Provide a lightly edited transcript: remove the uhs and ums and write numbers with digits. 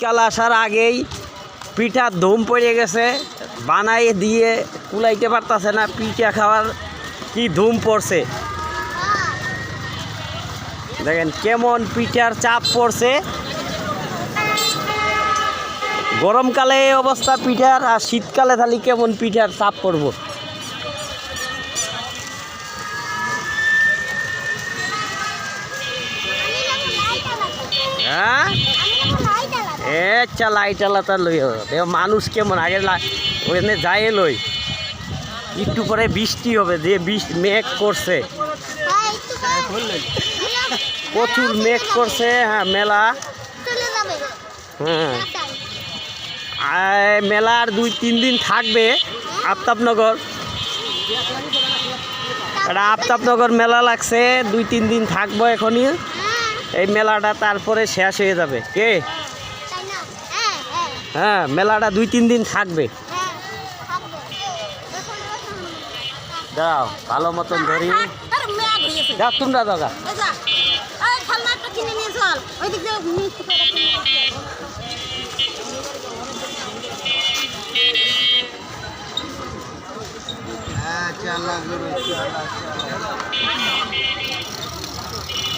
কাল আসার আগেই পিঠার ধুম পড়ে গেছে, বানাই দিয়ে কুলাইতে পারতাছে না। পিঠা খাওয়ার কি ধুম পড়ছে দেখেন, কেমন পিঠার চাপ পড়ছে। গরমকালে এই অবস্থা পিঠার, আর শীতকালে তাহলে কেমন পিঠার চাপ পড়ব। হ্যাঁ লাইট আলাদা লই মানুষ কেমন আগে ওখানে যায় লই। একটু পরে বৃষ্টি হবে, যে মেঘ করছে, প্রচুর মেঘ করছে। হ্যাঁ মেলা, হ্যাঁ মেলার 2-3 দিন থাকবে আফতাবনগর। এটা আফতাবনগর মেলা লাগছে, 2-3 দিন থাকবো এখনই এই মেলাটা, তারপরে শেষ হয়ে যাবে। কে হ্যাঁ মেলাটা 2-3 দিন থাকবে। দাও ভালো মতন ধরি, যাও তোমরা দাদা। হ্যাঁ 4 লাখ